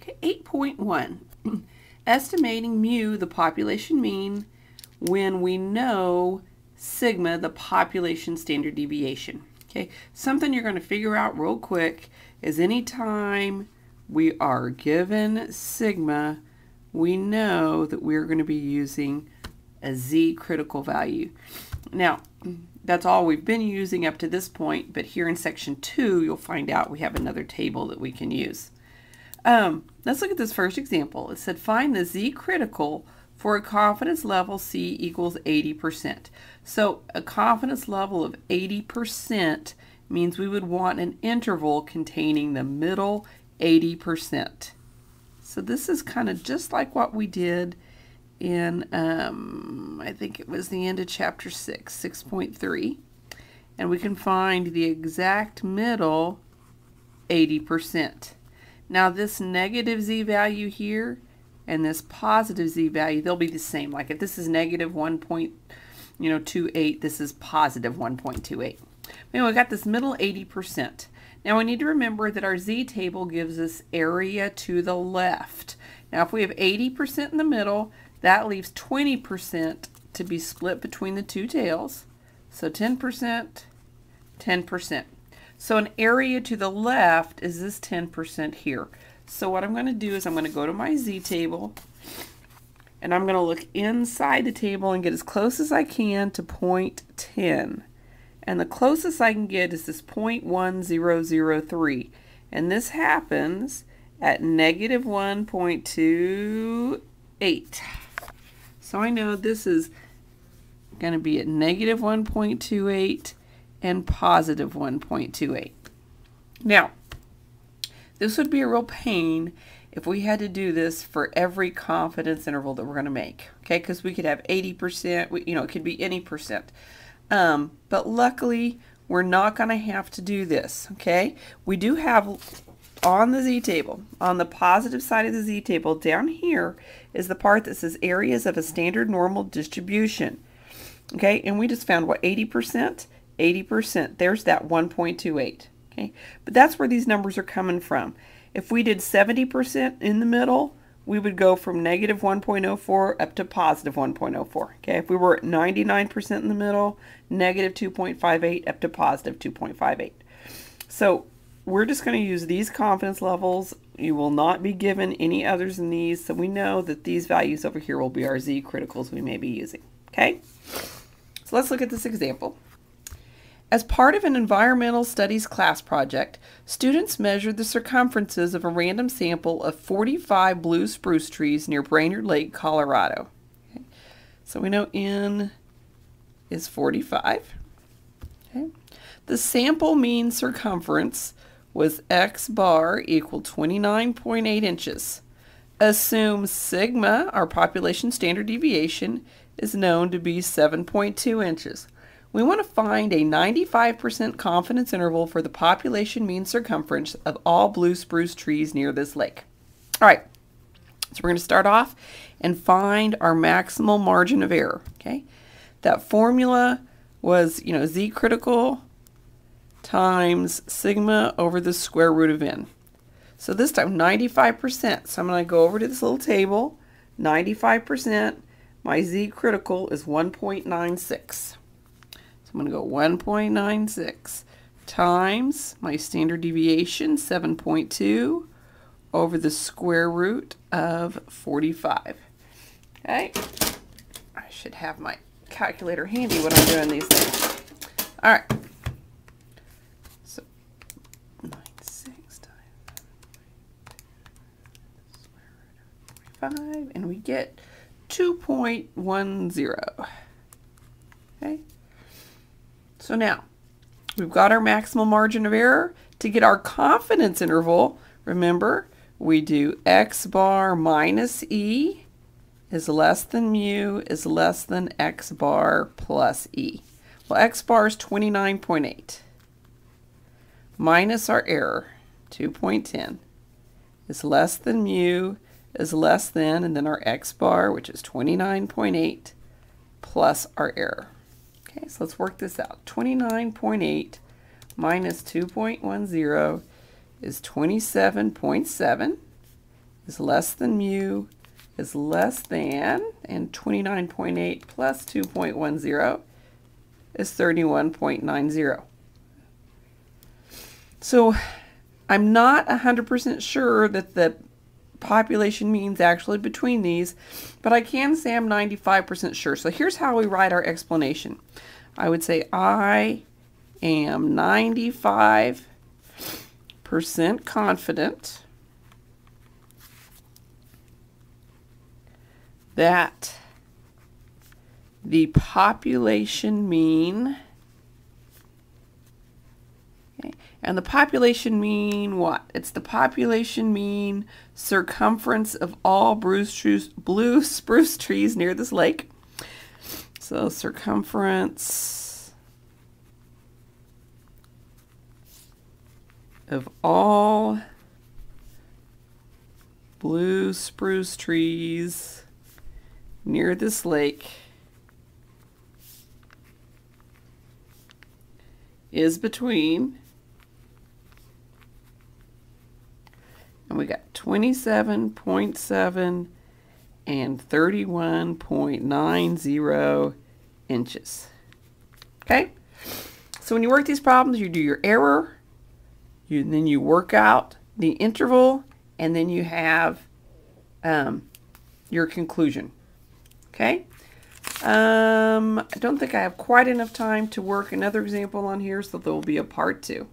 Okay, 8.1. Estimating mu, the population mean, when we know sigma, the population standard deviation. Okay, something you're going to figure out real quick is anytime we are given sigma, we know that we're going to be using a z critical value. Now, that's all we've been using up to this point, but here in section 2, you'll find out we have another table that we can use. Let's look at this first example. It said find the z critical for a confidence level C equals 80%. So a confidence level of 80% means we would want an interval containing the middle 80%. So this is kind of just like what we did in, I think it was the end of chapter 6, 6.3. And we can find the exact middle 80%. Now this negative z value here and this positive z value, they'll be the same. Like if this is negative 1.28, this is positive 1.28. Anyway, we got this middle 80%. Now we need to remember that our z table gives us area to the left. Now if we have 80% in the middle, that leaves 20% to be split between the two tails. So 10%, 10%. So an area to the left is this 10% here. So what I'm going to do is I'm going to go to my z table and I'm going to look inside the table and get as close as I can to 0.10. And the closest I can get is this 0.1003. And this happens at negative 1.28. So I know this is going to be at negative 1.28 and positive 1.28. Now, this would be a real pain if we had to do this for every confidence interval that we're going to make, okay? Because we could have 80%, it could be any percent. But luckily, we're not going to have to do this, okay? We do have on the z table, on the positive side of the z table, down here is the part that says areas of a standard normal distribution, okay? And we just found what, 80%? 80%. There's that 1.28. Okay, but that's where these numbers are coming from. If we did 70% in the middle, we would go from negative 1.04 up to positive 1.04. Okay, if we were at 99% in the middle, negative 2.58 up to positive 2.58. So we're just going to use these confidence levels. You will not be given any others than these, so we know that these values over here will be our z criticals we may be using. Okay, so let's look at this example. As part of an environmental studies class project, students measured the circumferences of a random sample of 45 blue spruce trees near Brainerd Lake, Colorado. Okay. So we know N is 45. Okay. The sample mean circumference was x bar equal 29.8 inches. Assume sigma, our population standard deviation, is known to be 7.2 inches. We want to find a 95% confidence interval for the population mean circumference of all blue spruce trees near this lake. All right, so we're going to start off and find our maximal margin of error. Okay, that formula was, z critical times sigma over the square root of n. So this time 95%. So I'm going to go over to this little table. 95%. My z critical is 1.96. I'm going to go 1.96 times my standard deviation, 7.2, over the square root of 45. Okay, I should have my calculator handy when I'm doing these things. All right, so 96 times square root of 45, and we get 2.10. Okay. So now, we've got our maximal margin of error. To get our confidence interval, remember, we do x bar minus e is less than mu is less than x bar plus e. Well, x bar is 29.8 minus our error, 2.10, is less than mu is less than, and then our x bar, which is 29.8, plus our error. Okay, so let's work this out. 29.8 minus 2.10 is 27.7. is less than mu is less than, and 29.8 plus 2.10 is 31.90. So I'm not 100% sure that the population mean's actually between these, but I can say I'm 95% sure. So here's how we write our explanation. I would say I am 95% confident that the population mean, okay, and the population mean what? It's the population mean circumference of all blue spruce trees near this lake. So circumference of all blue spruce trees near this lake is between, and we got 27.7 and 31.90 inches. Okay? So when you work these problems, you do your error, then you work out the interval, and then you have your conclusion. Okay? I don't think I have quite enough time to work another example on here, so there will be a part 2.